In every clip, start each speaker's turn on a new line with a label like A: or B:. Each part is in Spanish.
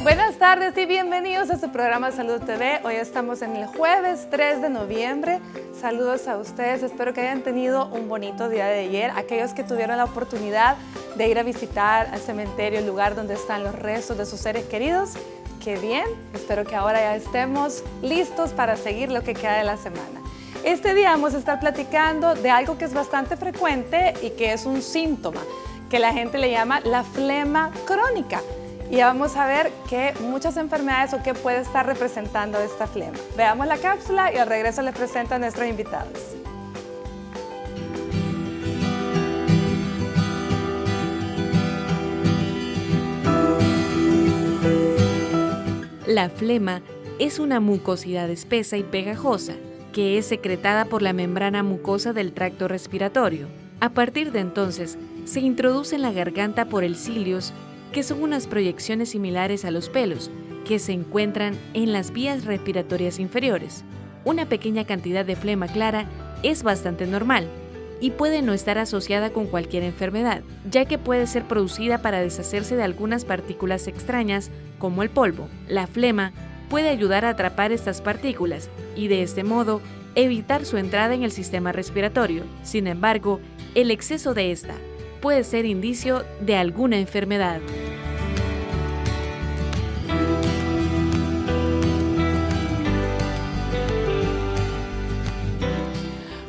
A: Buenas tardes y bienvenidos a su programa Salud TV. Hoy estamos en el jueves 3 de noviembre. Saludos a ustedes, espero que hayan tenido un bonito día de ayer. Aquellos que tuvieron la oportunidad de ir a visitar al cementerio, el lugar donde están los restos de sus seres queridos, qué bien. Espero que ahora ya estemos listos para seguir lo que queda de la semana. Este día vamos a estar platicando de algo que es bastante frecuente y que es un síntoma que la gente le llama la flema crónica. Y ya vamos a ver qué muchas enfermedades o qué puede estar representando esta flema. Veamos la cápsula y al regreso les presento a nuestros invitados.
B: La flema es una mucosidad espesa y pegajosa que es secretada por la membrana mucosa del tracto respiratorio. A partir de entonces, se introduce en la garganta por el cilios, que son unas proyecciones similares a los pelos, que se encuentran en las vías respiratorias inferiores. Una pequeña cantidad de flema clara es bastante normal y puede no estar asociada con cualquier enfermedad, ya que puede ser producida para deshacerse de algunas partículas extrañas, como el polvo. La flema puede ayudar a atrapar estas partículas y de este modo evitar su entrada en el sistema respiratorio. Sin embargo, el exceso de esta puede ser indicio de alguna enfermedad.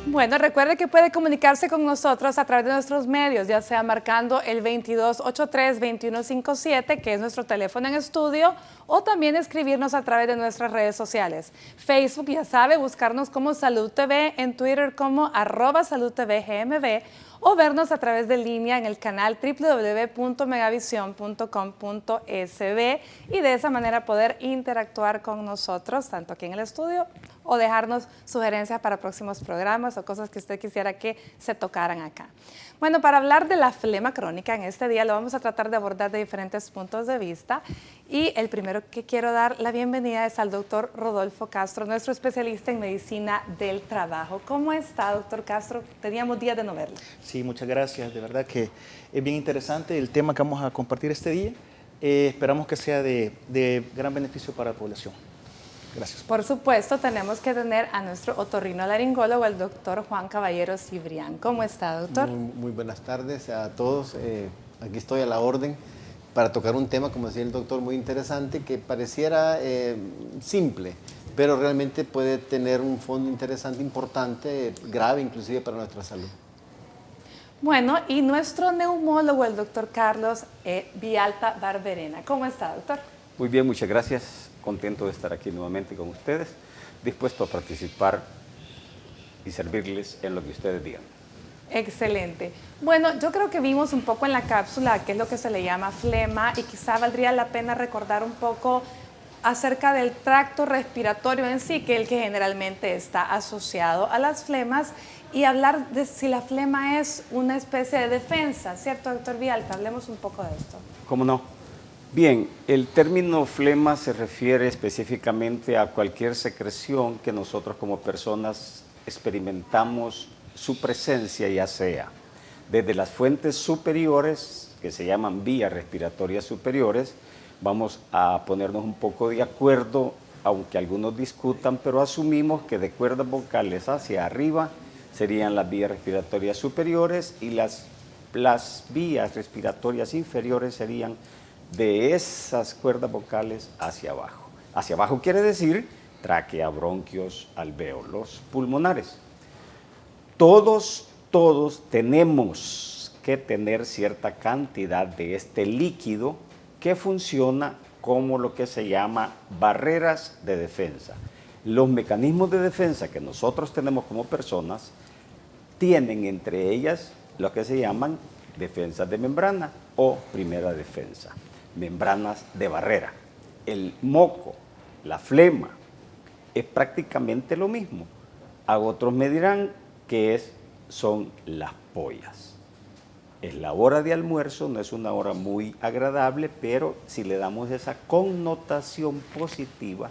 A: Bueno, recuerde que puede comunicarse con nosotros a través de nuestros medios, ya sea marcando el 2283-2157, que es nuestro teléfono en estudio, o también escribirnos a través de nuestras redes sociales. Facebook, ya sabe, buscarnos como Salud TV, en Twitter como @SaludTVGMB, o vernos a través de línea en el canal www.megavision.com.sb y de esa manera poder interactuar con nosotros, tanto aquí en el estudio o dejarnos sugerencias para próximos programas o cosas que usted quisiera que se tocaran acá. Bueno, para hablar de la flema crónica en este día lo vamos a tratar de abordar de diferentes puntos de vista y el primero que quiero dar la bienvenida es al doctor Rodolfo Castro, nuestro especialista en medicina del trabajo. ¿Cómo está, doctor Castro? Teníamos días de no verlo.
C: Sí, muchas gracias. De verdad que es bien interesante el tema que vamos a compartir este día. Esperamos que sea de gran beneficio para la población. Gracias.
A: Por supuesto, tenemos que tener a nuestro otorrinolaringólogo, el doctor Juan Caballero Cibrián. ¿Cómo está, doctor?
D: Muy buenas tardes a todos. Aquí estoy a la orden para tocar un tema, como decía el doctor, muy interesante, que pareciera simple, pero realmente puede tener un fondo interesante, importante, grave inclusive para nuestra salud.
A: Bueno, y nuestro neumólogo, el doctor Carlos Vialta Barberena. ¿Cómo está, doctor?
E: Muy bien, muchas gracias. Contento de estar aquí nuevamente con ustedes, dispuesto a participar y servirles en lo que ustedes digan.
A: Excelente. Bueno, yo creo que vimos un poco en la cápsula qué es lo que se le llama flema y quizá valdría la pena recordar un poco acerca del tracto respiratorio en sí, que es el que generalmente está asociado a las flemas, y hablar de si la flema es una especie de defensa, ¿cierto, doctor Vialta? Hablemos un poco de esto.
E: ¿Cómo no? Bien, el término flema se refiere específicamente a cualquier secreción que nosotros como personas experimentamos su presencia, ya sea desde las fuentes superiores, que se llaman vías respiratorias superiores. Vamos a ponernos un poco de acuerdo, aunque algunos discutan, pero asumimos que de cuerdas vocales hacia arriba serían las vías respiratorias superiores y las vías respiratorias inferiores serían de esas cuerdas vocales hacia abajo. Hacia abajo quiere decir tráquea, bronquios, alvéolos pulmonares. Todos tenemos que tener cierta cantidad de este líquido que funciona como lo que se llama barreras de defensa. Los mecanismos de defensa que nosotros tenemos como personas tienen entre ellas lo que se llaman defensas de membrana o primera defensa. Membranas de barrera. El moco, la flema, es prácticamente lo mismo. A otros me dirán que son las pollas. Es la hora de almuerzo, no es una hora muy agradable, pero si le damos esa connotación positiva,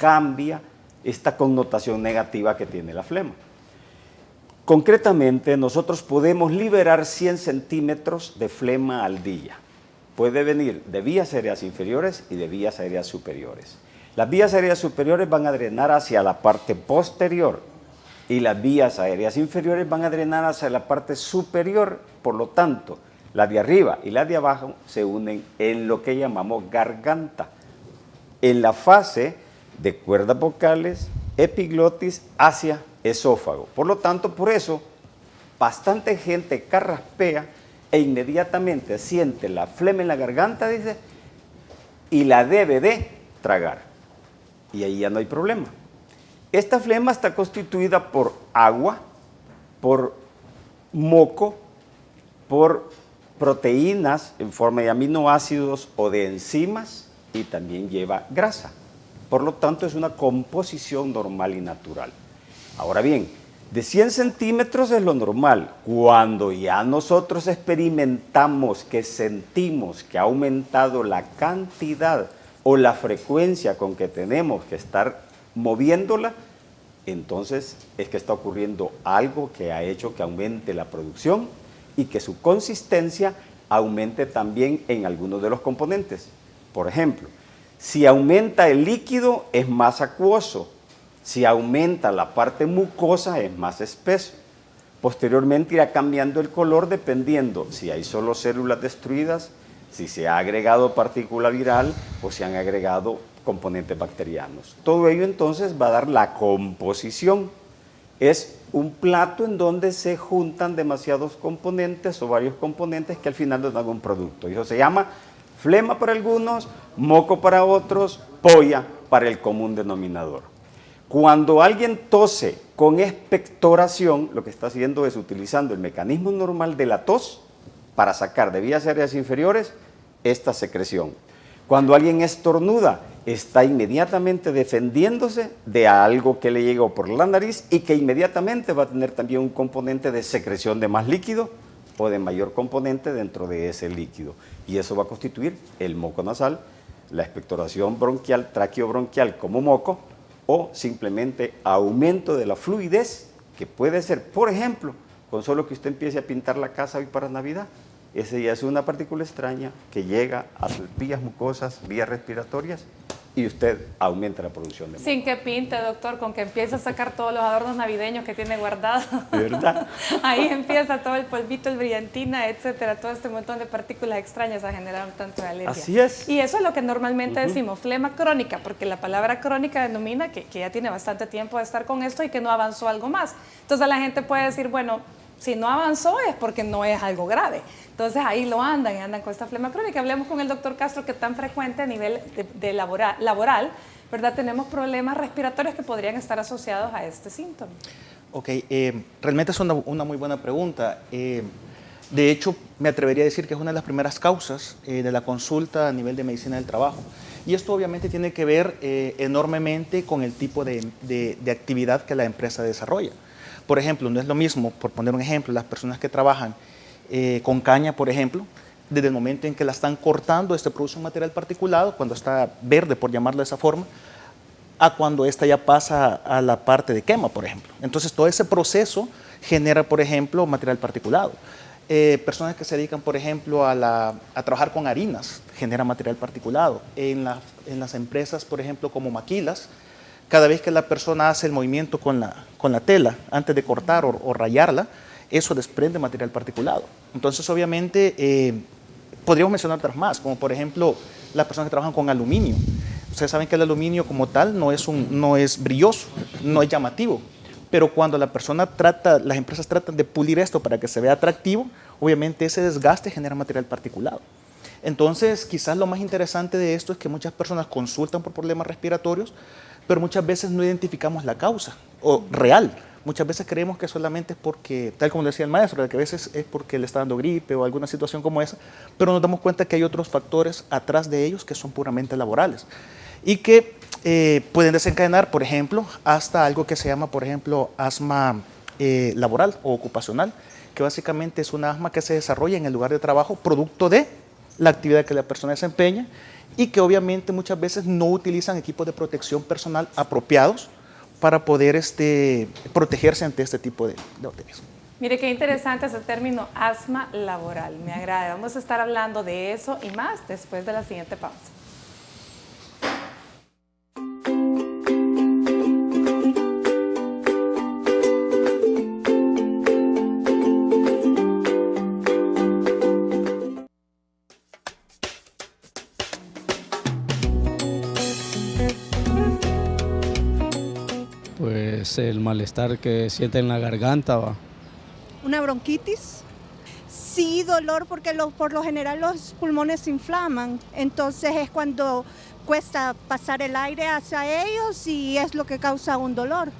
E: cambia esta connotación negativa que tiene la flema. Concretamente, nosotros podemos liberar 100 centímetros de flema al día. Puede venir de vías aéreas inferiores y de vías aéreas superiores. Las vías aéreas superiores van a drenar hacia la parte posterior y las vías aéreas inferiores van a drenar hacia la parte superior. Por lo tanto, la de arriba y la de abajo se unen en lo que llamamos garganta, en la fase de cuerdas vocales, epiglotis hacia esófago. Por lo tanto, por eso, bastante gente carraspea e inmediatamente siente la flema en la garganta, dice, y la debe de tragar. Y ahí ya no hay problema. Esta flema está constituida por agua, por moco, por proteínas en forma de aminoácidos o de enzimas y también lleva grasa. Por lo tanto, es una composición normal y natural. Ahora bien, de 100 centímetros es lo normal. Cuando ya nosotros experimentamos, que sentimos que ha aumentado la cantidad o la frecuencia con que tenemos que estar moviéndola, entonces es que está ocurriendo algo que ha hecho que aumente la producción y que su consistencia aumente también en algunos de los componentes. Por ejemplo, si aumenta el líquido es más acuoso, si aumenta la parte mucosa es más espeso. Posteriormente irá cambiando el color dependiendo si hay solo células destruidas, si se ha agregado partícula viral o si han agregado componentes bacterianos. Todo ello entonces va a dar la composición. Es un plato en donde se juntan demasiados componentes o varios componentes que al final nos dan un producto. Y eso se llama flema para algunos, moco para otros, polla para el común denominador. Cuando alguien tose con expectoración, lo que está haciendo es utilizando el mecanismo normal de la tos para sacar de vías aéreas inferiores esta secreción. Cuando alguien estornuda, está inmediatamente defendiéndose de algo que le llegó por la nariz y que inmediatamente va a tener también un componente de secreción de más líquido o de mayor componente dentro de ese líquido. Y eso va a constituir el moco nasal, la expectoración bronquial, traqueobronquial como moco, o simplemente aumento de la fluidez, que puede ser, por ejemplo, con solo que usted empiece a pintar la casa hoy para Navidad. Ese ya es una partícula extraña que llega a sus vías mucosas, vías respiratorias, y usted aumenta la producción de moco.
A: Sin que pinte, doctor, con que empiece a sacar todos los adornos navideños que tiene guardados.
E: ¿Verdad?
A: Ahí empieza todo el polvito, el brillantina, etcétera, todo este montón de partículas extrañas a generar un tanto de alergia.
E: Así es.
A: Y eso es lo que normalmente decimos, flema crónica, porque la palabra crónica denomina que ya tiene bastante tiempo de estar con esto y que no avanzó algo más. Entonces la gente puede decir, bueno, si no avanzó es porque no es algo grave. Entonces ahí lo andan y andan con esta flema crónica. Hablemos con el doctor Castro, que tan frecuente a nivel de laboral, ¿verdad? Tenemos problemas respiratorios que podrían estar asociados a este síntoma.
C: Ok, realmente es una muy buena pregunta. De hecho, me atrevería a decir que es una de las primeras causas de la consulta a nivel de medicina del trabajo. Y esto obviamente tiene que ver enormemente con el tipo de actividad que la empresa desarrolla. Por ejemplo, no es lo mismo, por poner un ejemplo, las personas que trabajan con caña, por ejemplo, desde el momento en que la están cortando, produce un material particulado, cuando está verde, por llamarlo de esa forma, a cuando esta ya pasa a la parte de quema, por ejemplo. Entonces, todo ese proceso genera, por ejemplo, material particulado. Personas que se dedican, por ejemplo, a trabajar con harinas, genera material particulado. En las empresas, por ejemplo, como maquilas, cada vez que la persona hace el movimiento con la tela, antes de cortar o rayarla, eso desprende material particulado. Entonces, obviamente, podríamos mencionar otras más, como por ejemplo, las personas que trabajan con aluminio. Ustedes saben que el aluminio como tal no es brilloso, no es llamativo, pero cuando las empresas tratan de pulir esto para que se vea atractivo, obviamente ese desgaste genera material particulado. Entonces, quizás lo más interesante de esto es que muchas personas consultan por problemas respiratorios, pero muchas veces no identificamos la causa o real. Muchas veces creemos que solamente es porque, tal como decía el maestro, que a veces es porque le está dando gripe o alguna situación como esa, pero nos damos cuenta que hay otros factores atrás de ellos que son puramente laborales y que pueden desencadenar, por ejemplo, hasta algo que se llama, por ejemplo, asma laboral o ocupacional, que básicamente es una asma que se desarrolla en el lugar de trabajo producto de la actividad que la persona desempeña y que obviamente muchas veces no utilizan equipos de protección personal apropiados para poder protegerse ante este tipo de bacterias.
A: Mire qué interesante ese término asma laboral, me agrada. Vamos a estar hablando de eso y más después de la siguiente pausa.
F: Pues el malestar que siente en la garganta, va.
G: ¿Una bronquitis? Sí, dolor porque por lo general los pulmones se inflaman, entonces es cuando cuesta pasar el aire hacia ellos y es lo que causa un dolor.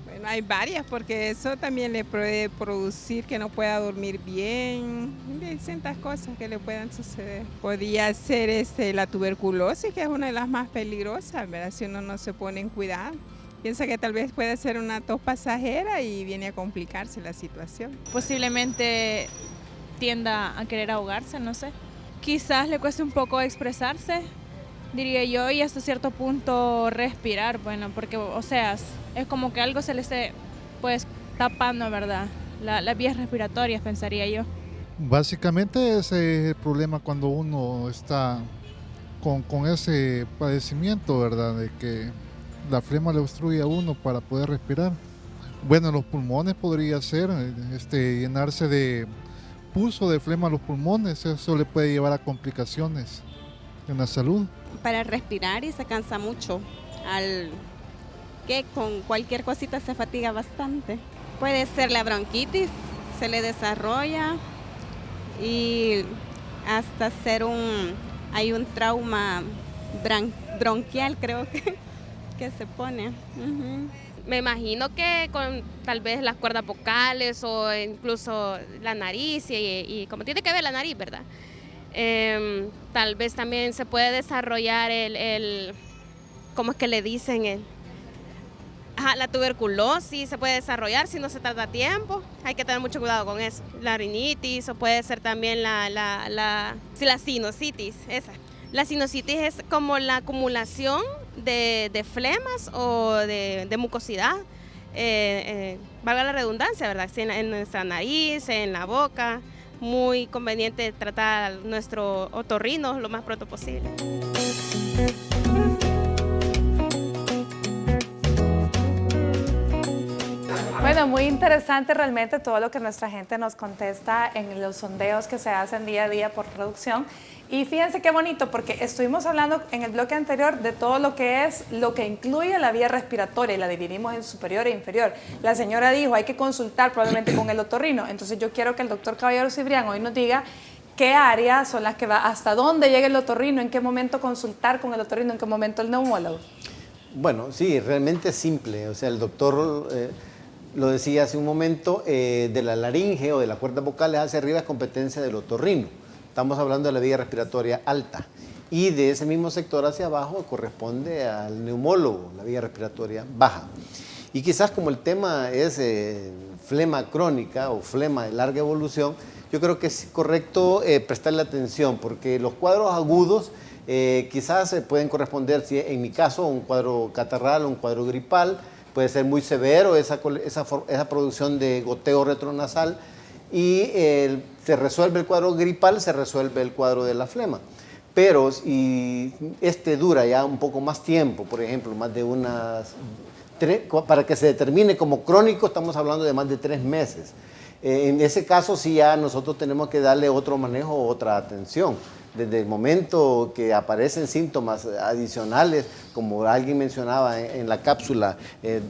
H: Bueno, hay varias porque eso también le puede producir que no pueda dormir bien, hay ciertas cosas que le puedan suceder. Podría ser la tuberculosis, que es una de las más peligrosas, ¿verdad? Si uno no se pone en cuidado. Piensa que tal vez puede ser una tos pasajera y viene a complicarse la situación.
I: Posiblemente tienda a querer ahogarse, no sé. Quizás le cueste un poco expresarse, diría yo, y hasta cierto punto respirar, bueno, porque, o sea, es como que algo se le esté, pues, tapando, ¿verdad? Las vías respiratorias, pensaría yo.
J: Básicamente ese es el problema cuando uno está con ese padecimiento, ¿verdad? De que la flema le obstruye a uno para poder respirar. Bueno, los pulmones podría ser llenarse de pus o de flema a los pulmones, eso le puede llevar a complicaciones en la salud.
K: Para respirar y se cansa mucho, que con cualquier cosita se fatiga bastante. Puede ser la bronquitis, se le desarrolla y hasta hay un trauma bronquial, creo que se pone.
L: Me imagino que con tal vez las cuerdas vocales o incluso la nariz y como tiene que ver la nariz, ¿verdad? Tal vez también se puede desarrollar ¿cómo es que le dicen? La tuberculosis se puede desarrollar si no se trata a tiempo. Hay que tener mucho cuidado con eso. La rinitis o puede ser también la sinusitis, esa. La sinusitis es como la acumulación de flemas o de mucosidad, valga la redundancia, ¿verdad? En nuestra nariz, en la boca. Muy conveniente tratar a nuestro otorrino lo más pronto posible.
A: Bueno, muy interesante realmente todo lo que nuestra gente nos contesta en los sondeos que se hacen día a día por producción. Y fíjense qué bonito, porque estuvimos hablando en el bloque anterior de todo lo que incluye la vía respiratoria y la dividimos en superior e inferior. La señora dijo, hay que consultar probablemente con el otorrino. Entonces yo quiero que el doctor Caballero Cibrián hoy nos diga qué áreas son las que va, hasta dónde llega el otorrino, en qué momento consultar con el otorrino, en qué momento el neumólogo.
D: Bueno, sí, realmente es simple. O sea, el doctor lo decía hace un momento, de la laringe o de las cuerdas vocales hacia arriba es competencia del otorrino. Estamos hablando de la vía respiratoria alta. Y de ese mismo sector hacia abajo corresponde al neumólogo, la vía respiratoria baja. Y quizás como el tema es flema crónica o flema de larga evolución, yo creo que es correcto prestarle atención, porque los cuadros agudos quizás pueden corresponder, si en mi caso, a un cuadro catarral o un cuadro gripal. Puede ser muy severo esa producción de goteo retronasal, y se resuelve el cuadro gripal, se resuelve el cuadro de la flema. Pero si dura ya un poco más tiempo, por ejemplo, más de para que se determine como crónico, estamos hablando de más de 3 meses. En ese caso sí ya nosotros tenemos que darle otro manejo, otra atención. Desde el momento que aparecen síntomas adicionales, como alguien mencionaba en la cápsula,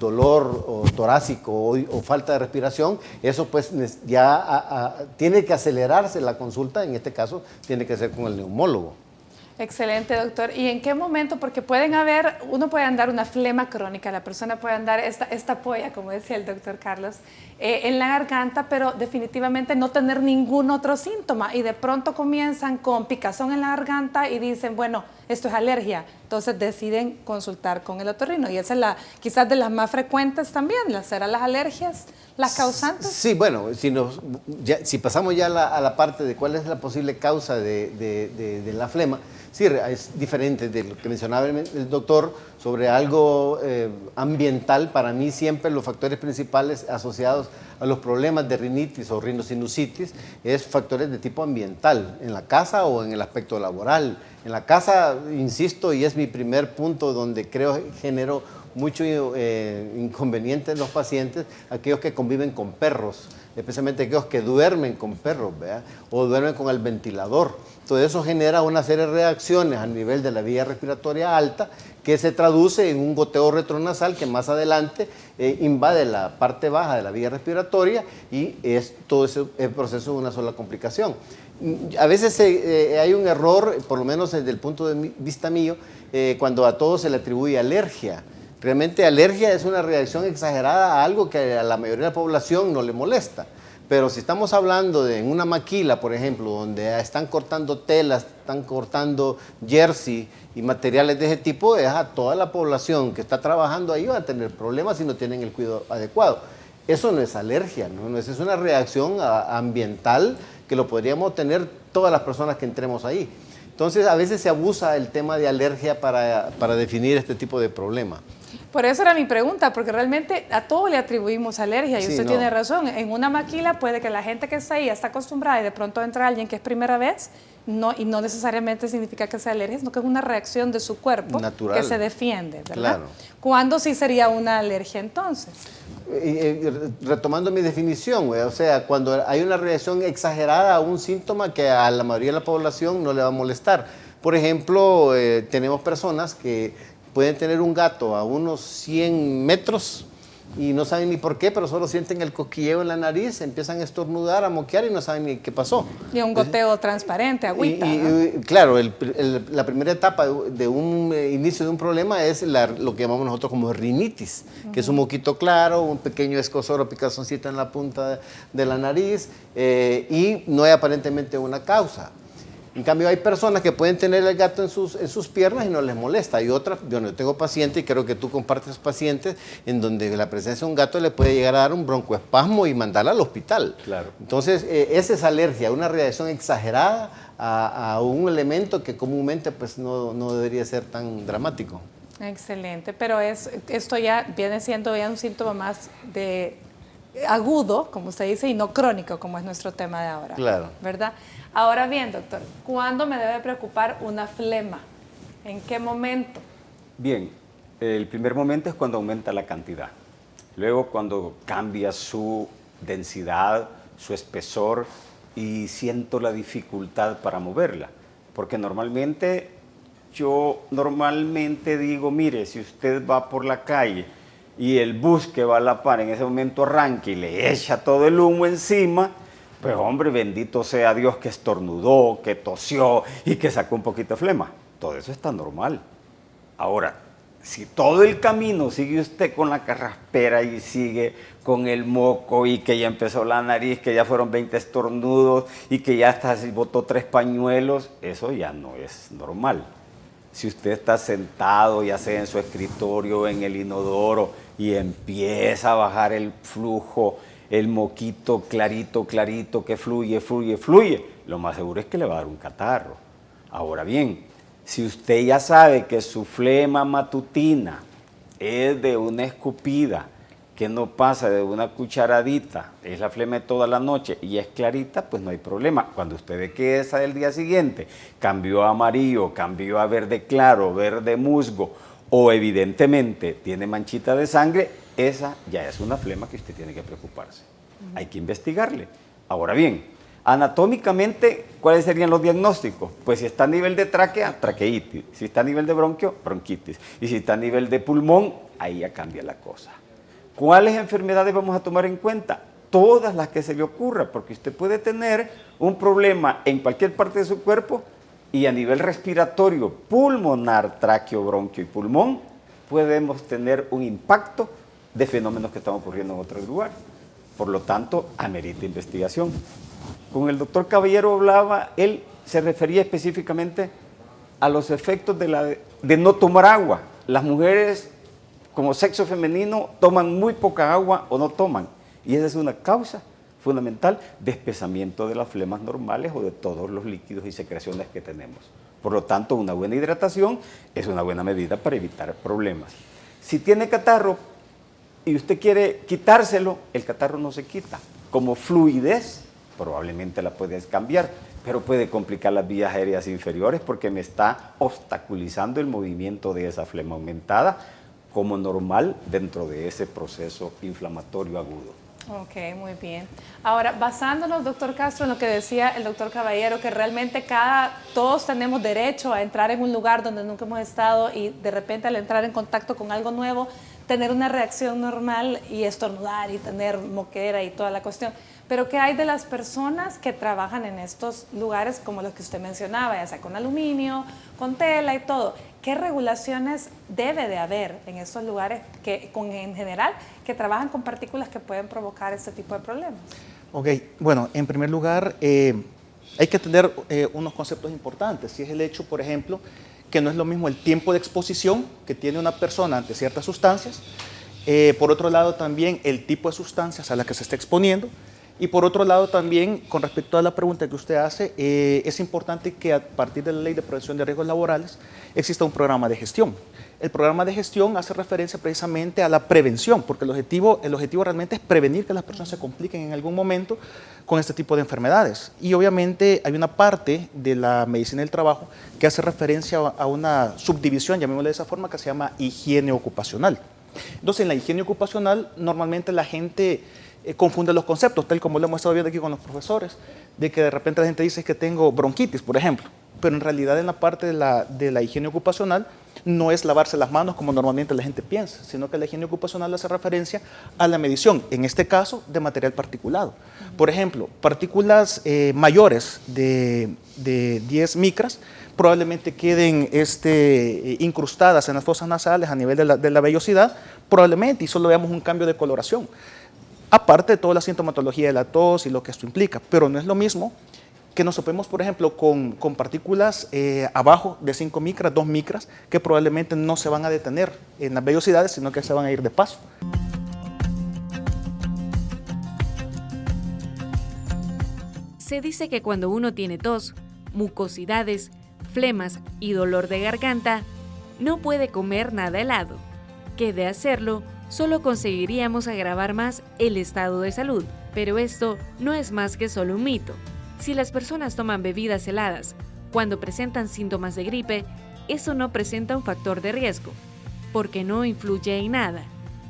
D: dolor torácico o falta de respiración, eso pues ya tiene que acelerarse la consulta, en este caso tiene que ser con el neumólogo.
A: Excelente, doctor. ¿Y en qué momento? Porque uno puede andar una flema crónica, la persona puede andar esta polla, como decía el doctor Carlos, en la garganta, pero definitivamente no tener ningún otro síntoma. Y de pronto comienzan con picazón en la garganta y dicen, bueno, esto es alergia. Entonces deciden consultar con el otorrino. Y esa es quizás de las más frecuentes también, serán las alergias ¿Las causantes?
D: Sí, bueno, si pasamos ya a la parte de cuál es la posible causa de la flema, sí, es diferente de lo que mencionaba el doctor sobre algo ambiental. Para mí siempre los factores principales asociados a los problemas de rinitis o rinosinusitis es factores de tipo ambiental, en la casa o en el aspecto laboral. En la casa, insisto, y es mi primer punto donde creo genero mucho inconveniente en los pacientes, aquellos que conviven con perros, especialmente aquellos que duermen con perros, ¿verdad? O duermen con el ventilador. Todo eso genera una serie de reacciones a nivel de la vía respiratoria alta que se traduce en un goteo retronasal que más adelante invade la parte baja de la vía respiratoria y es todo ese proceso de una sola complicación. A veces hay un error, por lo menos desde el punto de vista mío, cuando a todo se le atribuye alergia. Realmente alergia es una reacción exagerada a algo que a la mayoría de la población no le molesta. Pero si estamos hablando de una maquila, por ejemplo, donde están cortando telas, están cortando jersey y materiales de ese tipo, es a toda la población que está trabajando ahí va a tener problemas si no tienen el cuidado adecuado. Eso no es alergia, ¿no? Es una reacción ambiental que lo podríamos tener todas las personas que entremos ahí. Entonces, a veces se abusa el tema de alergia para definir este tipo de problema.
A: Por eso era mi pregunta, porque realmente a todo le atribuimos alergia y
D: Sí,
A: usted
D: no.
A: tiene razón. En una maquila puede que la gente que está ahí ya está acostumbrada y de pronto entra alguien que es primera vez y no necesariamente significa que sea alergia, sino que es una reacción de su cuerpo
D: Natural.
A: que se defiende, ¿verdad?
D: Claro.
A: ¿Cuándo sí sería una alergia entonces?
D: Retomando mi definición, o sea, cuando hay una reacción exagerada a un síntoma que a la mayoría de la población no le va a molestar. Por ejemplo, tenemos personas que pueden tener un gato a unos 100 metros y no saben ni por qué, pero solo sienten el cosquilleo en la nariz, empiezan a estornudar, a moquear y no saben ni qué pasó.
A: Y un goteo transparente, agüita. ¿no?
D: Claro, la primera etapa de un inicio de un problema es lo que llamamos nosotros como rinitis, que es un moquito claro, un pequeño escozor o picazoncita en la punta de la nariz y no hay aparentemente una causa. En cambio, hay personas que pueden tener el gato en sus piernas y no les molesta. Hay otras, yo tengo pacientes, y creo que tú compartes pacientes, en donde la presencia de un gato le puede llegar a dar un broncoespasmo y mandarla al hospital.
E: Claro.
D: Entonces, esa es alergia, una reacción exagerada a un elemento que comúnmente pues, no debería ser tan dramático.
A: Excelente, pero esto ya viene siendo ya un síntoma más de agudo, como usted dice, y no crónico, como es nuestro tema de ahora.
D: Claro.
A: ¿Verdad? Ahora bien, doctor, ¿cuándo me debe preocupar una flema? ¿En qué momento?
E: Bien, el primer momento es cuando aumenta la cantidad. Luego cuando cambia su densidad, su espesor y siento la dificultad para moverla. Porque yo normalmente digo, mire, si usted va por la calle y el bus que va a la par en ese momento arranca y le echa todo el humo encima, pues hombre, bendito sea Dios que estornudó, que tosió y que sacó un poquito de flema. Todo eso está normal. Ahora, si todo el camino sigue usted con la carraspera y sigue con el moco y que ya empezó la nariz, que ya fueron 20 estornudos y que ya hasta se botó 3 pañuelos, eso ya no es normal. Si usted está sentado, ya sea en su escritorio, en el inodoro, y empieza a bajar el flujo, el moquito clarito, clarito, que fluye, fluye, fluye, lo más seguro es que le va a dar un catarro. Ahora bien, si usted ya sabe que su flema matutina es de una escupida, que no pasa de una cucharadita, es la flema de toda la noche y es clarita, pues no hay problema. Cuando usted ve que esa del día siguiente cambió a amarillo, cambió a verde claro, verde musgo, o evidentemente tiene manchita de sangre, esa ya es una flema que usted tiene que preocuparse. Hay que investigarle. Ahora bien, anatómicamente, ¿cuáles serían los diagnósticos? Pues si está a nivel de tráquea, traqueitis. Si está a nivel de bronquio, bronquitis. Y si está a nivel de pulmón, ahí ya cambia la cosa. ¿Cuáles enfermedades vamos a tomar en cuenta? Todas las que se le ocurra, porque usted puede tener un problema en cualquier parte de su cuerpo y a nivel respiratorio, pulmonar, tráqueo, bronquio y pulmón, podemos tener un impacto de fenómenos que están ocurriendo en otros lugares. Por lo tanto, amerita investigación. Con el doctor Caballero hablaba, él se refería específicamente a los efectos de no tomar agua. Las mujeres como sexo femenino toman muy poca agua o no toman. Y esa es una causa fundamental de espesamiento de las flemas normales o de todos los líquidos y secreciones que tenemos. Por lo tanto, una buena hidratación es una buena medida para evitar problemas. Si tiene catarro y usted quiere quitárselo, el catarro no se quita. Como fluidez, probablemente la puedes cambiar, pero puede complicar las vías aéreas inferiores porque me está obstaculizando el movimiento de esa flema aumentada como normal dentro de ese proceso inflamatorio agudo.
A: Ok, muy bien. Ahora, basándonos, doctor Castro, en lo que decía el doctor Caballero, que realmente todos tenemos derecho a entrar en un lugar donde nunca hemos estado y de repente al entrar en contacto con algo nuevo, tener una reacción normal y estornudar y tener moquera y toda la cuestión. Pero ¿qué hay de las personas que trabajan en estos lugares como los que usted mencionaba, ya sea con aluminio, con tela y todo? ¿Qué regulaciones debe de haber en estos lugares en general que trabajan con partículas que pueden provocar este tipo de problemas?
C: Ok, bueno, en primer lugar, hay que tener unos conceptos importantes. Y es el hecho, por ejemplo, que no es lo mismo el tiempo de exposición que tiene una persona ante ciertas sustancias. Por otro lado, también el tipo de sustancias a las que se está exponiendo. Y por otro lado también, con respecto a la pregunta que usted hace, es importante que a partir de la Ley de Prevención de Riesgos Laborales exista un programa de gestión. El programa de gestión hace referencia precisamente a la prevención, porque el objetivo realmente es prevenir que las personas se compliquen en algún momento con este tipo de enfermedades. Y obviamente hay una parte de la medicina del trabajo que hace referencia a una subdivisión, llamémosle de esa forma, que se llama higiene ocupacional. Entonces, en la higiene ocupacional, normalmente la gente confunde los conceptos, tal como lo hemos estado viendo aquí con los profesores, de que de repente la gente dice que tengo bronquitis, por ejemplo, pero en realidad en la parte de la higiene ocupacional no es lavarse las manos como normalmente la gente piensa, sino que la higiene ocupacional hace referencia a la medición, en este caso, de material particulado. Por ejemplo, partículas mayores de 10 micras probablemente queden incrustadas en las fosas nasales a nivel de la vellosidad, probablemente, y solo veamos un cambio de coloración. Aparte de toda la sintomatología de la tos y lo que esto implica, pero no es lo mismo que nos topemos, por ejemplo, con partículas abajo de 5 micras, 2 micras, que probablemente no se van a detener en las vellosidades, sino que se van a ir de paso.
B: Se dice que cuando uno tiene tos, mucosidades, flemas y dolor de garganta, no puede comer nada helado, que de hacerlo, solo conseguiríamos agravar más el estado de salud, pero esto no es más que solo un mito. Si las personas toman bebidas heladas cuando presentan síntomas de gripe, eso no presenta un factor de riesgo, porque no influye en nada.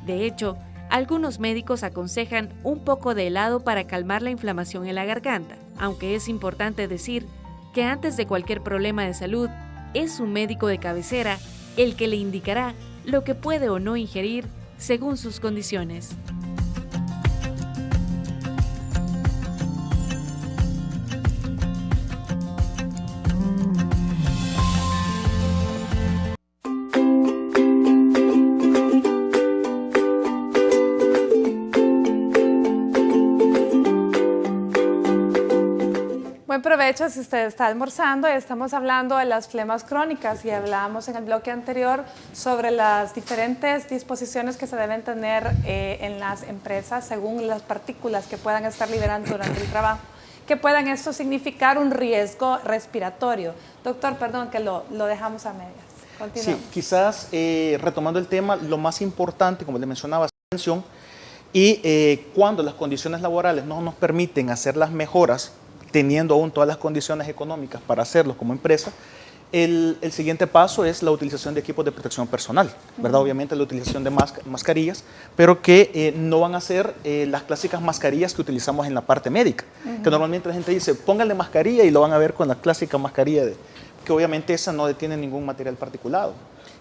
B: De hecho, algunos médicos aconsejan un poco de helado para calmar la inflamación en la garganta, aunque es importante decir que antes de cualquier problema de salud, es su médico de cabecera el que le indicará lo que puede o no ingerir según sus condiciones.
A: Buen provecho si usted está almorzando. Estamos hablando de las flemas crónicas y hablábamos en el bloque anterior sobre las diferentes disposiciones que se deben tener en las empresas según las partículas que puedan estar liberando durante el trabajo, que puedan esto significar un riesgo respiratorio. Doctor, perdón que lo dejamos a medias. Continuamos.
C: Sí, quizás retomando el tema, lo más importante, como le mencionaba, es la prevención y cuando las condiciones laborales no nos permiten hacer las mejoras teniendo aún todas las condiciones económicas para hacerlo como empresa, el siguiente paso es la utilización de equipos de protección personal, ¿verdad? Obviamente la utilización de mascarillas, pero que no van a ser las clásicas mascarillas que utilizamos en la parte médica, que normalmente la gente dice, pónganle mascarilla y lo van a ver con la clásica mascarilla, que obviamente esa no detiene ningún material particulado.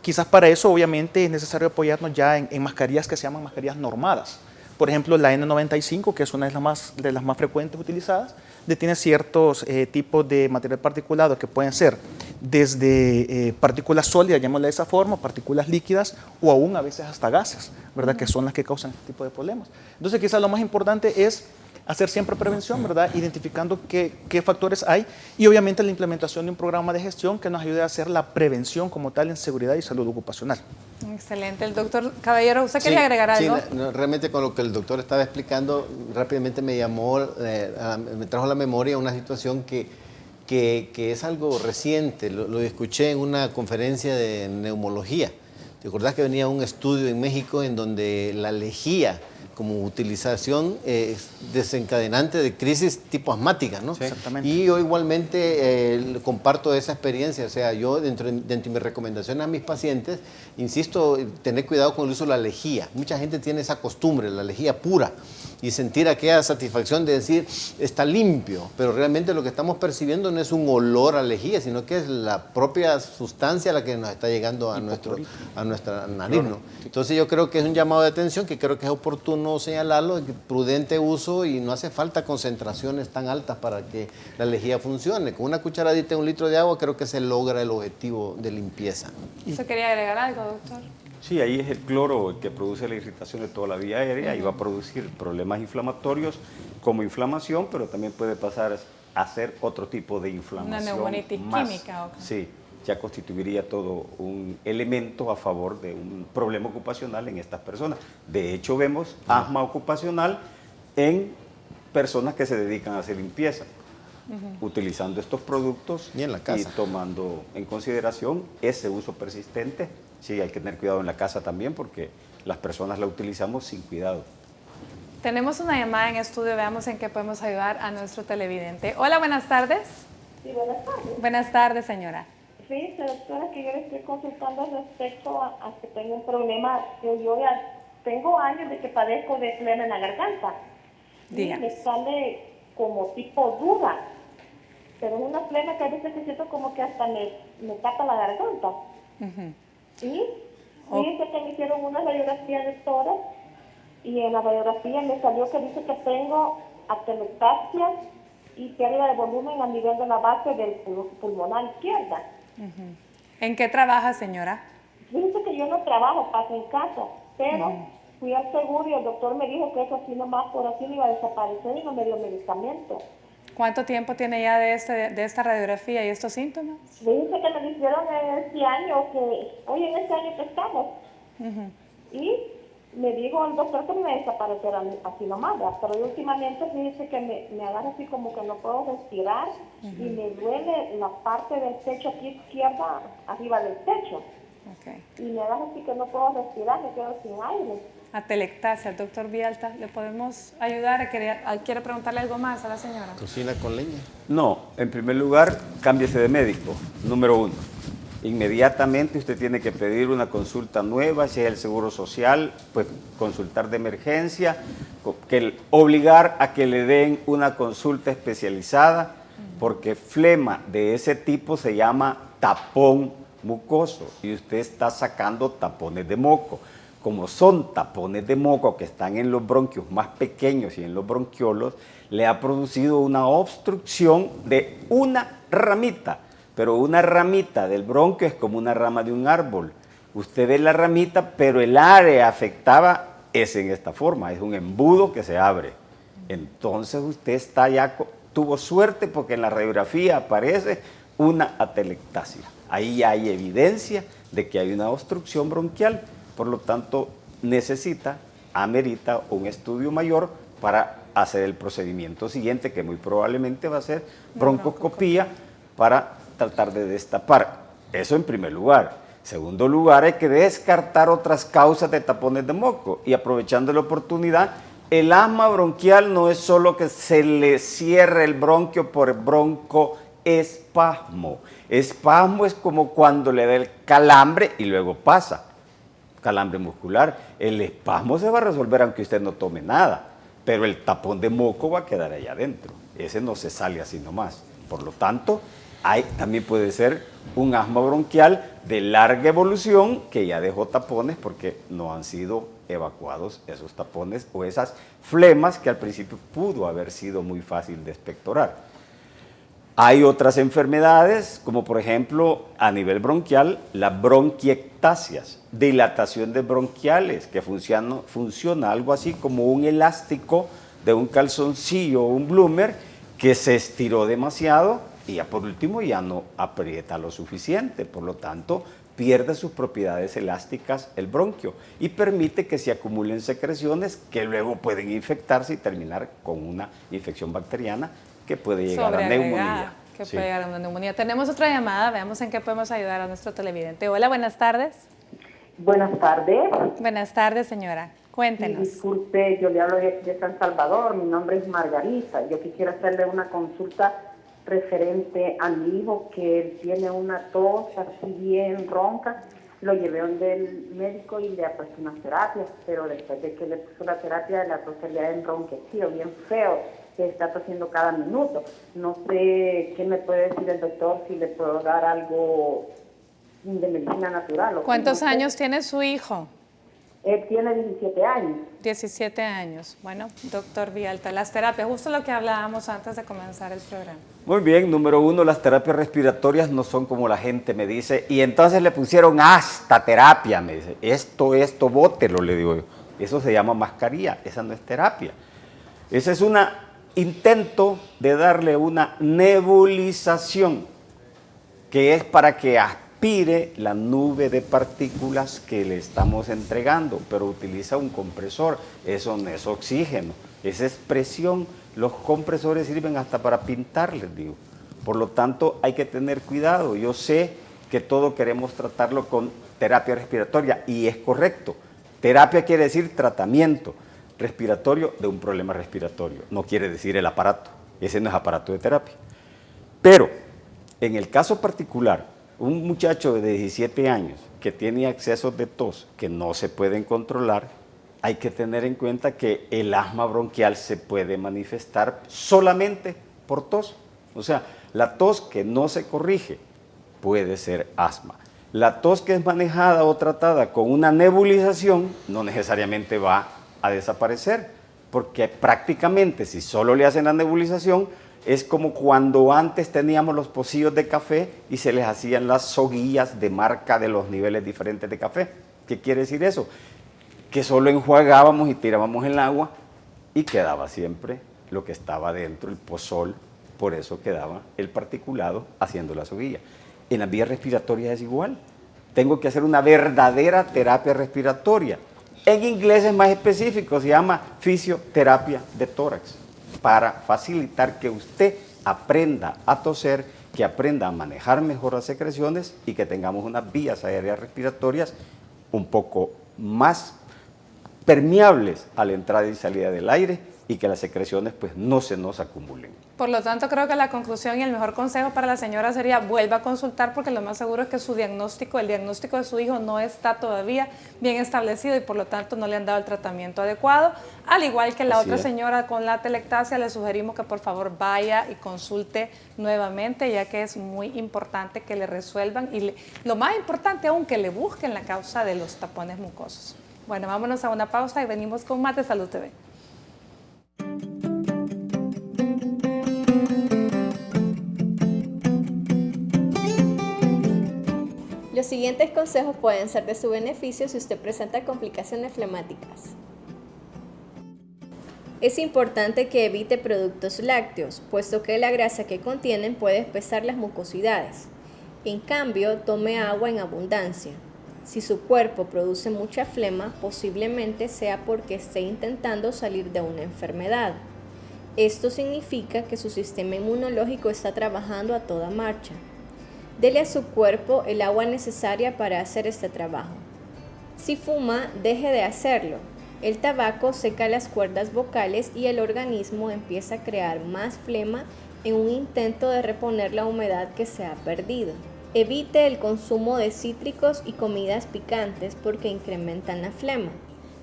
C: Quizás para eso obviamente es necesario apoyarnos ya en mascarillas que se llaman mascarillas normadas. Por ejemplo, la N95, que es una de las más frecuentes utilizadas, detiene ciertos tipos de material particulado que pueden ser desde partículas sólidas, llamémosle de esa forma, partículas líquidas o aún a veces hasta gases, ¿verdad? Que son las que causan este tipo de problemas. Entonces, quizás lo más importante es hacer siempre prevención, ¿verdad? Identificando qué factores hay y obviamente la implementación de un programa de gestión que nos ayude a hacer la prevención como tal en seguridad y salud ocupacional.
A: Excelente. El doctor Caballero, ¿usted quería agregar algo?
D: Sí, realmente con lo que el doctor estaba explicando, rápidamente me trajo a la memoria una situación que es algo reciente. Lo escuché en una conferencia de neumología. ¿Te acordás que venía un estudio en México en donde la lejía como utilización desencadenante de crisis tipo asmática, ¿no?
C: Sí, exactamente.
D: Y yo igualmente comparto esa experiencia, o sea, yo dentro de mis recomendaciones a mis pacientes, insisto, tener cuidado con el uso de la lejía. Mucha gente tiene esa costumbre, la lejía pura, y sentir aquella satisfacción de decir, está limpio, pero realmente lo que estamos percibiendo no es un olor a lejía, sino que es la propia sustancia la que nos está llegando a nuestra nariz, ¿no? Entonces yo creo que es un llamado de atención que creo que es oportuno señalarlo, prudente uso, y no hace falta concentraciones tan altas para que la lejía funcione. Con una cucharadita de 1 litro de agua creo que se logra el objetivo de limpieza.
A: ¿Usted quería agregar algo, doctor?
E: Sí, ahí es el cloro el que produce la irritación de toda la vía aérea y va a producir problemas inflamatorios como inflamación, pero también puede pasar a ser otro tipo de inflamación.
A: Una neumonitis química. Okay.
E: Sí, ya constituiría todo un elemento a favor de un problema ocupacional en estas personas. De hecho, vemos asma ocupacional en personas que se dedican a hacer limpieza, utilizando estos productos
D: y en la casa,
E: y tomando en consideración ese uso persistente. Sí, hay que tener cuidado en la casa también porque las personas la utilizamos sin cuidado.
A: Tenemos una llamada en estudio, veamos en qué podemos ayudar a nuestro televidente. Hola, buenas tardes.
M: Sí, buenas tardes.
A: Buenas tardes, señora.
M: Sí, doctora, que yo le estoy consultando respecto a que tengo un problema, que yo ya tengo años de que padezco de flema en la garganta.
A: Dígame.
M: Y me sale como tipo duda, pero es una flema que a veces siento como que hasta me tapa la garganta. Y fíjense que me hicieron una radiografía de tórax y en la radiografía me salió que dice que tengo atelectasia y pérdida de volumen a nivel de la base del pulmonar izquierda.
A: ¿En qué trabaja, señora?
M: Fíjense que yo no trabajo, paso en casa, pero fui al seguro y el doctor me dijo que eso así nomás por así me iba a desaparecer y no me dio medicamento.
A: ¿Cuánto tiempo tiene ya de esta radiografía y estos síntomas?
M: Fíjense que me lo hicieron en este año, hoy en este año que estamos. Y me dijo el doctor que me iba a desaparecer así nomás, pero últimamente fíjense que me agarra así como que no puedo respirar y me duele la parte del pecho aquí izquierda, arriba del pecho. Y me agarra así que no puedo respirar, me quedo sin aire.
A: Atelectasia, el doctor Vialta, ¿le podemos ayudar? ¿Quiere preguntarle algo más a la señora?
D: ¿Cocina con leña?
E: No, en primer lugar, cámbiese de médico, número 1. Inmediatamente usted tiene que pedir una consulta nueva, si es el Seguro Social, pues consultar de emergencia, obligar a que le den una consulta especializada, porque flema de ese tipo se llama tapón mucoso y usted está sacando tapones de moco. Como son tapones de moco que están en los bronquios más pequeños y en los bronquiolos, le ha producido una obstrucción de una ramita. Pero una ramita del bronquio es como una rama de un árbol. Usted ve la ramita, pero el área afectada es en esta forma, es un embudo que se abre. Entonces usted tuvo suerte porque en la radiografía aparece una atelectasia. Ahí hay evidencia de que hay una obstrucción bronquial, por lo tanto amerita un estudio mayor para hacer el procedimiento siguiente, que muy probablemente va a ser broncoscopía para tratar de destapar. Eso en primer lugar. Segundo lugar, hay que descartar otras causas de tapones de moco y aprovechando la oportunidad, el asma bronquial no es solo que se le cierre el bronquio por broncoespasmo. Espasmo es como cuando le da el calambre y luego pasa. Calambre muscular. El espasmo se va a resolver aunque usted no tome nada, pero el tapón de moco va a quedar allá adentro. Ese no se sale así nomás. Por lo tanto, también puede ser un asma bronquial de larga evolución que ya dejó tapones porque no han sido evacuados esos tapones o esas flemas que al principio pudo haber sido muy fácil de expectorar. Hay otras enfermedades, como por ejemplo a nivel bronquial, las bronquiectasias, dilatación de bronquiales, que funciona algo así como un elástico de un calzoncillo o un bloomer que se estiró demasiado y ya por último ya no aprieta lo suficiente, por lo tanto pierde sus propiedades elásticas el bronquio y permite que se acumulen secreciones que luego pueden infectarse y terminar con una infección bacteriana que puede llegar a neumonía.
A: Que puede llegar a una neumonía. Tenemos otra llamada, veamos en qué podemos ayudar a nuestro televidente. Hola, buenas tardes.
M: Buenas tardes.
A: Buenas tardes, señora. Cuéntenos.
M: Disculpe, yo le hablo de San Salvador, mi nombre es Margarita. Yo quisiera hacerle una consulta referente a mi hijo, que él tiene una tos así bien ronca. Lo llevé donde el médico y le ha puesto unas terapias, pero después de que le puso la terapia, la tos se le ha enronquecido bien feo, que está tosiendo cada minuto. No sé qué me puede decir el doctor, si le puedo dar algo de medicina natural.
A: ¿Cuántos años tiene su hijo?
M: Él tiene 17 años.
A: 17 años. Bueno, doctor Villalta, las terapias, justo lo que hablábamos antes de comenzar el programa.
E: Muy bien, número 1, las terapias respiratorias no son como la gente me dice, y entonces le pusieron hasta terapia, me dice, esto, bótelo, le digo yo. Eso se llama mascarilla, esa no es terapia. Ese es un intento de darle una nebulización, que es para que aspire la nube de partículas que le estamos entregando, pero utiliza un compresor, eso no es oxígeno, esa es presión. Los compresores sirven hasta para pintar, les digo. Por lo tanto, hay que tener cuidado. Yo sé que todo queremos tratarlo con terapia respiratoria y es correcto. Terapia quiere decir tratamiento respiratorio de un problema respiratorio, no quiere decir el aparato. Ese no es aparato de terapia. Pero, en el caso particular, un muchacho de 17 años que tiene accesos de tos que no se pueden controlar, hay que tener en cuenta que el asma bronquial se puede manifestar solamente por tos. O sea, la tos que no se corrige puede ser asma. La tos que es manejada o tratada con una nebulización no necesariamente va a desaparecer, porque prácticamente si solo le hacen la nebulización, es como cuando antes teníamos los pocillos de café y se les hacían las soguillas de marca de los niveles diferentes de café. ¿Qué quiere decir eso? Que solo enjuagábamos y tirábamos el agua y quedaba siempre lo que estaba dentro, el pozol, por eso quedaba el particulado haciendo la soguilla. En las vías respiratorias es igual. Tengo que hacer una verdadera terapia respiratoria. En inglés es más específico, se llama fisioterapia de tórax, para facilitar que usted aprenda a toser, que aprenda a manejar mejor las secreciones y que tengamos unas vías aéreas respiratorias un poco más permeables a la entrada y salida del aire y que las secreciones pues no se nos acumulen.
A: Por lo tanto, creo que la conclusión y el mejor consejo para la señora sería vuelva a consultar, porque lo más seguro es que su diagnóstico, el diagnóstico de su hijo no está todavía bien establecido y por lo tanto no le han dado el tratamiento adecuado. Al igual que la otra señora con la telectasia, le sugerimos que por favor vaya y consulte nuevamente, ya que es muy importante que le resuelvan y lo más importante aún, que le busquen la causa de los tapones mucosos. Bueno, vámonos a una pausa y venimos con más de Salud TV.
N: Los siguientes consejos pueden ser de su beneficio si usted presenta complicaciones flemáticas. Es importante que evite productos lácteos, puesto que la grasa que contienen puede espesar las mucosidades. En cambio, tome agua en abundancia. Si su cuerpo produce mucha flema, posiblemente sea porque esté intentando salir de una enfermedad. Esto significa que su sistema inmunológico está trabajando a toda marcha. Dele a su cuerpo el agua necesaria para hacer este trabajo. Si fuma, deje de hacerlo. El tabaco seca las cuerdas vocales y el organismo empieza a crear más flema en un intento de reponer la humedad que se ha perdido. Evite el consumo de cítricos y comidas picantes porque incrementan la flema.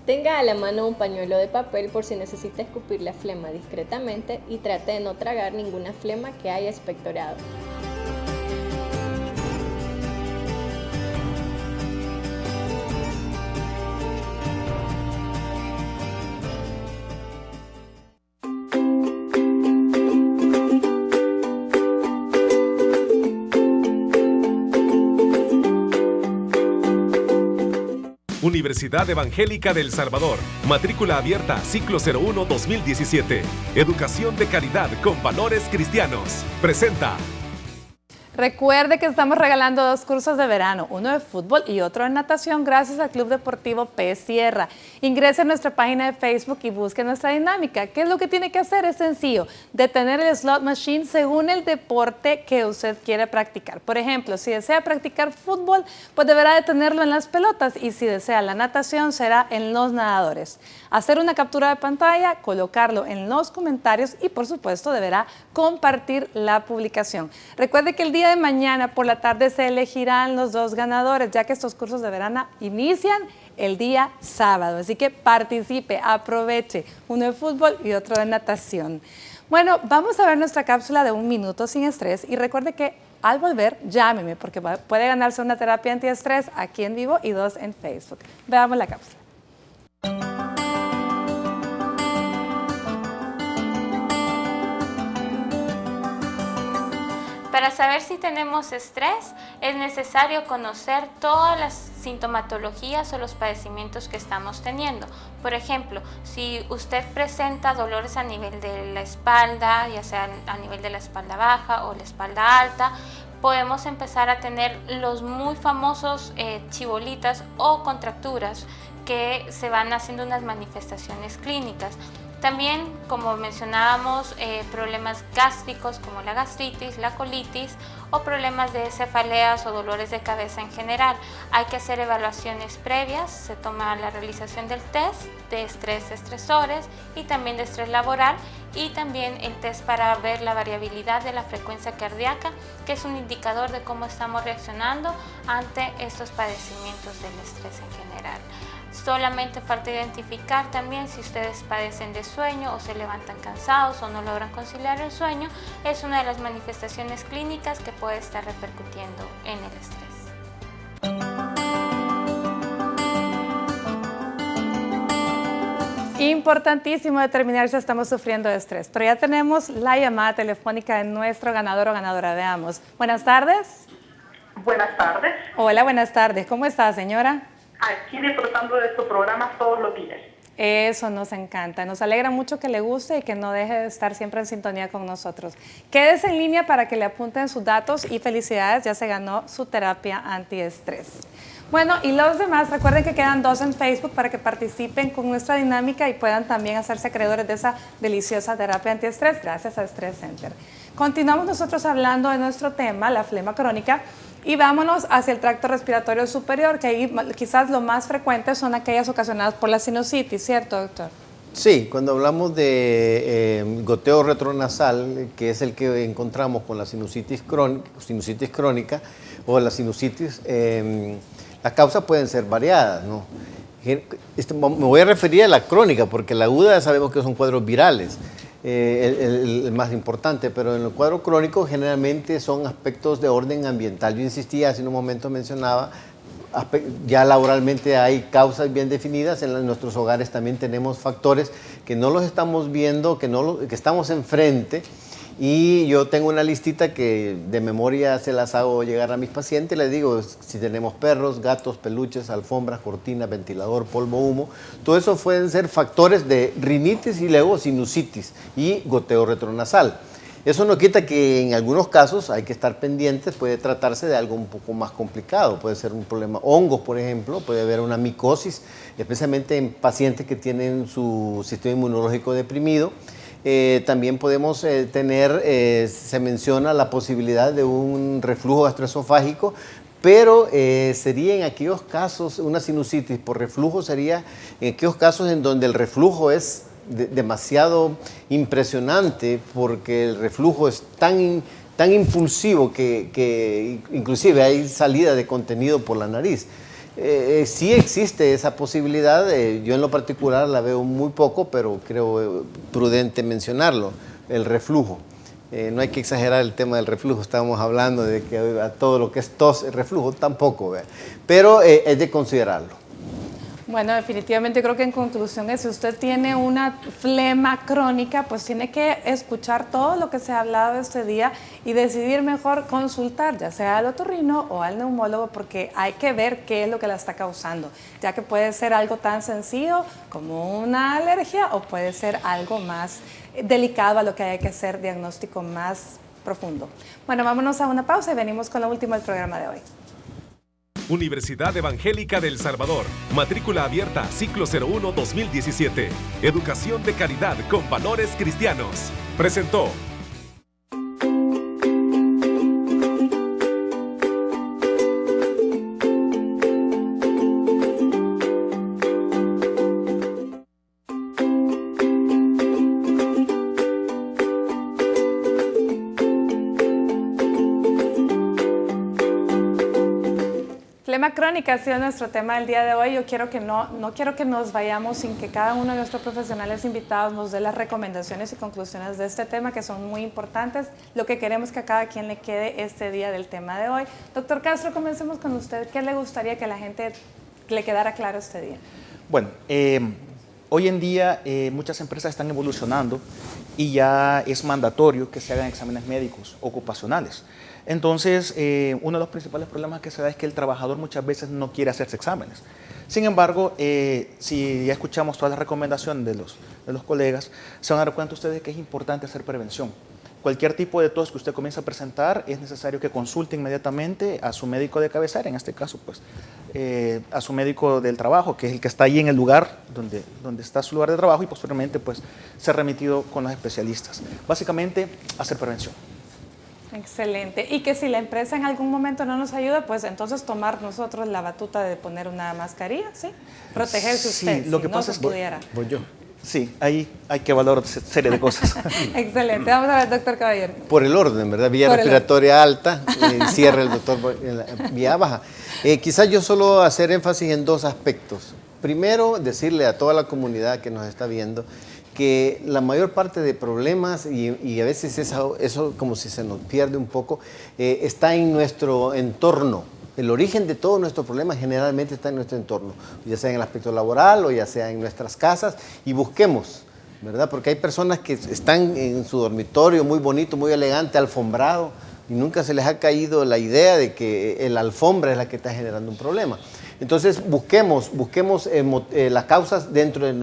N: Tenga a la mano un pañuelo de papel por si necesita escupir la flema discretamente y trate de no tragar ninguna flema que haya expectorado.
O: Universidad Evangélica del Salvador. Matrícula abierta, ciclo 01-2017. Educación de calidad con valores cristianos. Presenta.
A: Recuerde que estamos regalando 2 cursos de verano, uno de fútbol y otro de natación, gracias al Club Deportivo Pez Sierra. Ingrese a nuestra página de Facebook y busque nuestra dinámica. ¿Qué es lo que tiene que hacer? Es sencillo, detener el slot machine según el deporte que usted quiere practicar. Por ejemplo, si desea practicar fútbol, pues deberá detenerlo en las pelotas, y si desea la natación, será en los nadadores. Hacer una captura de pantalla, colocarlo en los comentarios y, por supuesto, deberá compartir la publicación. Recuerde que el día de mañana por la tarde se elegirán los 2 ganadores, ya que estos cursos de verano inician el día sábado. Así que participe, aproveche, uno de fútbol y otro de natación. Bueno, vamos a ver nuestra cápsula de 1 minuto sin estrés, y recuerde que al volver, llámeme, porque puede ganarse una terapia antiestrés aquí en vivo y 2 en Facebook. Veamos la cápsula.
P: Para saber si tenemos estrés, es necesario conocer todas las sintomatologías o los padecimientos que estamos teniendo. Por ejemplo, si usted presenta dolores a nivel de la espalda, ya sea a nivel de la espalda baja o la espalda alta, podemos empezar a tener los muy famosos chibolitas o contracturas que se van haciendo unas manifestaciones clínicas. También, como mencionábamos, problemas gástricos como la gastritis, la colitis, o problemas de cefaleas o dolores de cabeza en general. Hay que hacer evaluaciones previas, se toma la realización del test de estrés, estresores y también de estrés laboral, y también el test para ver la variabilidad de la frecuencia cardíaca, que es un indicador de cómo estamos reaccionando ante estos padecimientos del estrés en general. Solamente falta identificar también si ustedes padecen de sueño o se levantan cansados o no logran conciliar el sueño. Es una de las manifestaciones clínicas que puede estar repercutiendo en el estrés.
A: Importantísimo determinar si estamos sufriendo de estrés, pero ya tenemos la llamada telefónica de nuestro ganador o ganadora. Veamos. Buenas tardes.
Q: Buenas tardes.
A: Hola, buenas tardes. ¿Cómo está, señora?
Q: Aquí disfrutando de tu programa todos los días.
A: Eso nos encanta. Nos alegra mucho que le guste y que no deje de estar siempre en sintonía con nosotros. Quédese en línea para que le apunten sus datos y felicidades, ya se ganó su terapia antiestrés. Bueno, y los demás, recuerden que quedan 2 en Facebook para que participen con nuestra dinámica y puedan también hacerse acreedores de esa deliciosa terapia antiestrés gracias a Stress Center. Continuamos nosotros hablando de nuestro tema, la flema crónica, y vámonos hacia el tracto respiratorio superior, que ahí quizás lo más frecuente son aquellas ocasionadas por la sinusitis, ¿cierto, doctor?
D: Sí, cuando hablamos de goteo retronasal, que es el que encontramos con la sinusitis crónica o la sinusitis, las causas pueden ser variadas, ¿no? Me voy a referir a la crónica, porque la aguda sabemos que son cuadros virales, el más importante, pero en el cuadro crónico generalmente son aspectos de orden ambiental. Yo insistía, hace un momento mencionaba, ya laboralmente hay causas bien definidas, en nuestros hogares también tenemos factores que no los estamos viendo, que estamos enfrente. Y yo tengo una listita que de memoria se las hago llegar a mis pacientes. Les digo, si tenemos perros, gatos, peluches, alfombras, cortinas, ventilador, polvo, humo, todo eso pueden ser factores de rinitis y luego sinusitis y goteo retronasal. Eso no quita que en algunos casos hay que estar pendientes, puede tratarse de algo un poco más complicado, puede ser un problema, hongos por ejemplo, puede haber una micosis, especialmente en pacientes que tienen su sistema inmunológico deprimido. También podemos tener, se menciona la posibilidad de un reflujo gastroesofágico, pero sería en aquellos casos, una sinusitis por reflujo sería en aquellos casos en donde el reflujo es demasiado impresionante, porque el reflujo es tan impulsivo que inclusive hay salida de contenido por la nariz. Sí existe esa posibilidad, yo en lo particular la veo muy poco, pero creo prudente mencionarlo, el reflujo. No hay que exagerar el tema del reflujo, estábamos hablando de que a todo lo que es tos, reflujo tampoco, pero es de considerarlo.
A: Bueno, definitivamente creo que en conclusión es, si usted tiene una flema crónica, pues tiene que escuchar todo lo que se ha hablado este día y decidir mejor consultar, ya sea al otorrino o al neumólogo, porque hay que ver qué es lo que la está causando, ya que puede ser algo tan sencillo como una alergia o puede ser algo más delicado a lo que hay que hacer diagnóstico más profundo. Bueno, vámonos a una pausa y venimos con lo último del programa de hoy.
O: Universidad Evangélica del Salvador. Matrícula abierta, ciclo 01-2017. Educación de calidad con valores cristianos. Presentó.
A: Flema crónica ha sido nuestro tema del día de hoy. Yo quiero que no quiero que nos vayamos sin que cada uno de nuestros profesionales invitados nos dé las recomendaciones y conclusiones de este tema, que son muy importantes. Lo que queremos que a cada quien le quede este día del tema de hoy. Doctor Castro, comencemos con usted. ¿Qué le gustaría que a la gente le quedara claro este día?
C: Bueno, hoy en día muchas empresas están evolucionando y ya es mandatorio que se hagan exámenes médicos ocupacionales. Entonces, uno de los principales problemas que se da es que el trabajador muchas veces no quiere hacerse exámenes. Sin embargo, si ya escuchamos todas las recomendaciones de los colegas, se van a dar cuenta ustedes que es importante hacer prevención. Cualquier tipo de tos que usted comience a presentar, es necesario que consulte inmediatamente a su médico de cabecera, en este caso, pues, a su médico del trabajo, que es el que está ahí en el lugar donde está su lugar de trabajo, y posteriormente, pues, ser remitido con los especialistas. Básicamente, hacer prevención.
A: Excelente. Y que si la empresa en algún momento no nos ayuda, pues entonces tomar nosotros la batuta de poner una mascarilla, ¿sí? Protegerse usted,
C: sí, lo que
A: si
C: pasa
A: no
C: es
A: se pudiera.
C: Voy yo. Sí, ahí hay que valorar serie de cosas.
A: Excelente. Vamos a ver, doctor Caballero.
D: Por el orden, ¿verdad? Vía respiratoria alta, cierra el doctor en la vía baja. Quizás yo solo hacer énfasis en dos aspectos. Primero, decirle a toda la comunidad que nos está viendo que la mayor parte de problemas, y a veces eso como si se nos pierde un poco, está en nuestro entorno. El origen de todos nuestros problemas generalmente está en nuestro entorno, ya sea en el aspecto laboral o ya sea en nuestras casas, y busquemos, ¿verdad? Porque hay personas que están en su dormitorio muy bonito, muy elegante, alfombrado, y nunca se les ha caído la idea de que la alfombra es la que está generando un problema. Entonces busquemos las causas dentro de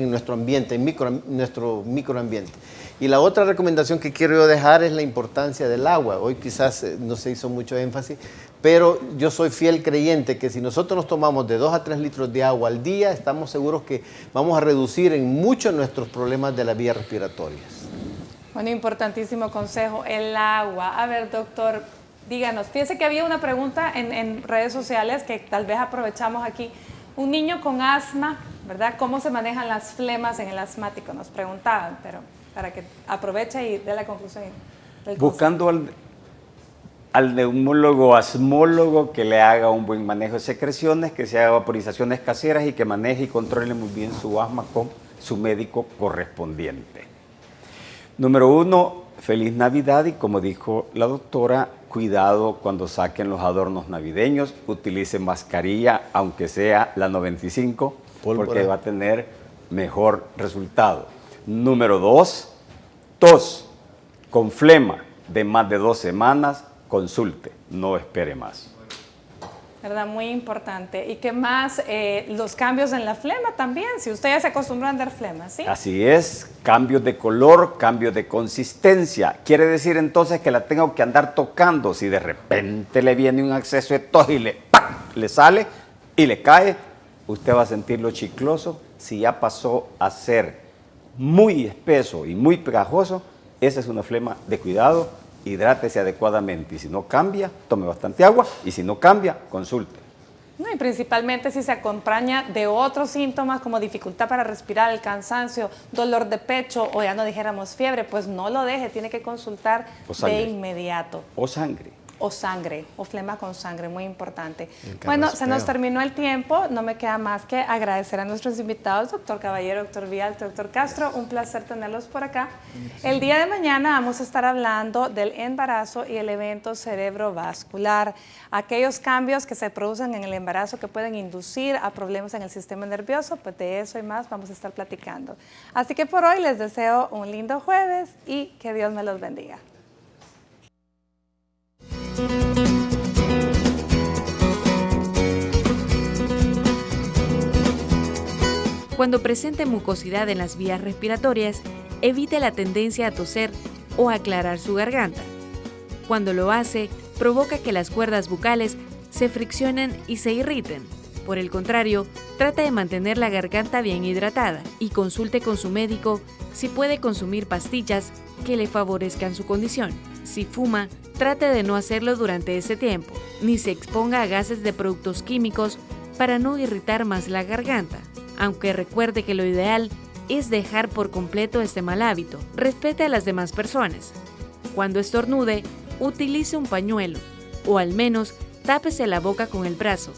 D: nuestro ambiente, en nuestro microambiente. Y la otra recomendación que quiero yo dejar es la importancia del agua. Hoy quizás no se hizo mucho énfasis, pero yo soy fiel creyente que si nosotros nos tomamos de 2 a 3 litros de agua al día, estamos seguros que vamos a reducir en mucho nuestros problemas de las vías respiratorias.
A: Un importantísimo consejo, el agua. A ver, doctor, díganos, fíjese que había una pregunta en redes sociales que tal vez aprovechamos aquí. Un niño con asma, ¿verdad? ¿Cómo se manejan las flemas en el asmático? Nos preguntaban, pero para que aproveche y dé la conclusión.
E: Buscando al neumólogo, asmólogo, que le haga un buen manejo de secreciones, que se haga vaporizaciones caseras y que maneje y controle muy bien su asma con su médico correspondiente. Número 1, feliz Navidad, y como dijo la doctora, cuidado cuando saquen los adornos navideños, utilicen mascarilla, aunque sea la 95, porque va a tener mejor resultado. Número 2, tos con flema de más de 2 semanas, consulte, no espere más.
A: ¿Verdad? Muy importante. ¿Y qué más? Los cambios en la flema también, si usted ya se acostumbró a andar flema, ¿sí?
E: Así es, cambios de color, cambios de consistencia. Quiere decir entonces que la tengo que andar tocando. Si de repente le viene un acceso de tos y le sale y le cae, usted va a sentirlo chicloso. Si ya pasó a ser muy espeso y muy pegajoso, esa es una flema de cuidado. Hidrátese adecuadamente, y si no cambia, tome bastante agua, y si no cambia, consulte.
A: No, y principalmente si se acompaña de otros síntomas como dificultad para respirar, el cansancio, dolor de pecho o ya no dijéramos fiebre, pues no lo deje, tiene que consultar de inmediato.
E: O sangre.
A: o sangre, o flema con sangre, muy importante. Bueno, se nos terminó el tiempo, no me queda más que agradecer a nuestros invitados, doctor Caballero, doctor Vial, doctor Castro, un placer tenerlos por acá. El día de mañana vamos a estar hablando del embarazo y el evento cerebrovascular, aquellos cambios que se producen en el embarazo que pueden inducir a problemas en el sistema nervioso, pues de eso y más vamos a estar platicando. Así que por hoy les deseo un lindo jueves y que Dios me los bendiga.
B: Cuando presente mucosidad en las vías respiratorias, evite la tendencia a toser o aclarar su garganta. Cuando lo hace, provoca que las cuerdas bucales se friccionen y se irriten. Por el contrario, trate de mantener la garganta bien hidratada y consulte con su médico si puede consumir pastillas que le favorezcan su condición. Si fuma, trate de no hacerlo durante ese tiempo, ni se exponga a gases de productos químicos para no irritar más la garganta. Aunque recuerde que lo ideal es dejar por completo este mal hábito. Respete a las demás personas. Cuando estornude, utilice un pañuelo o al menos tápese la boca con el brazo.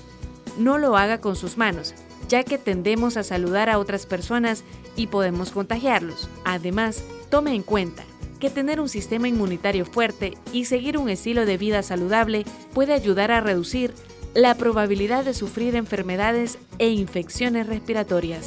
B: No lo haga con sus manos, ya que tendemos a saludar a otras personas y podemos contagiarlos. Además, tome en cuenta que tener un sistema inmunitario fuerte y seguir un estilo de vida saludable puede ayudar a reducir la probabilidad de sufrir enfermedades e infecciones respiratorias.